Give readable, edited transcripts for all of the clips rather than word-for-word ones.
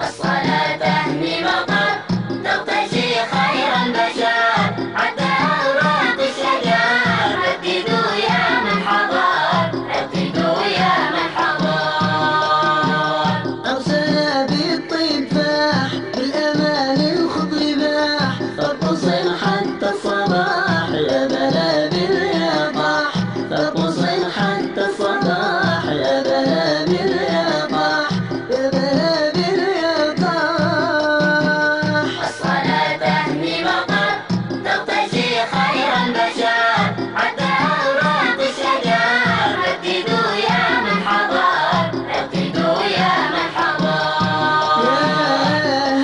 الصلاة تهني مطر تغتشي خير البشر حتى أوراق الشجر رددوا يا من حضر رددوا يا من حضر. أرسل بالطيب فاح بالأمان الخضر باح فارقص حتى الصباح يا بلابل يا طاح فارقص حتى الصباح يا بلابل يا طاح يا بلابل يا طاح. الصلاة تهني مطر تغتشي خير البشر حتى أوراق الشجر رددوا يا من حضر رددوا يا من حضر. يا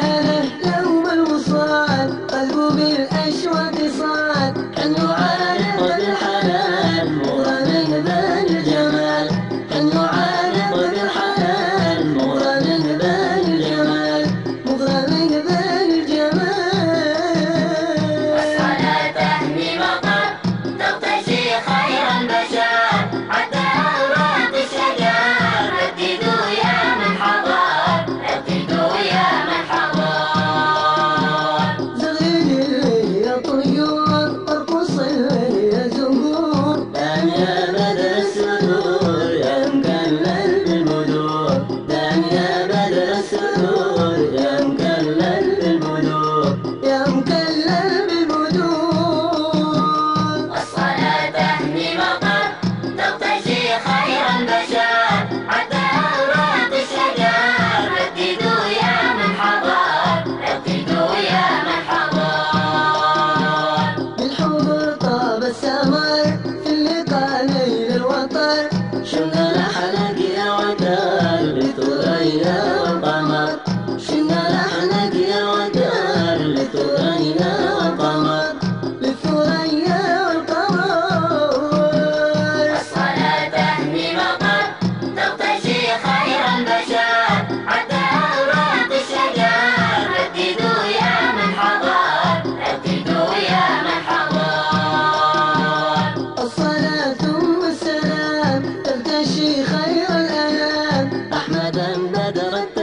هلا يوم الوصال قلبه بالأشواق صاد حنو عارض بالحلال مغرم بالجمال حنو عارض بالحلال مغرم بالجمال مغرم بالجمال. الصلاة تهني مطر تغتشي خير البشر حتى أوراق الشجر رددوا يا من حضر رددوا يا من حضر. زغلل يا طيور ارقص يا زهور دام يا بدر السرور يا مكلل بالبدور دام يا بدر السرور يا مكلل بالبدور يا مكلل بالبدور. الصلاة تهني مطر تغتشي خير البشر حتى أوراق الشجر رددوا يا من حضر رددوا يا من حضر. بالحضور طاب السمر في اللقاء ليل الوطر شلنا لحنك يا وتر لثريا والقمر شلنا لحنك يا وتر لثريا والقمر لثريا والقمر. الصلاة تهني مطر تغتشي خير البشر حتى أوراق الشجر رددوا يا من حضر رددوا يا من حضر. الصلاة والسلام تغتشي خير الأنام أحمدا بدر التمام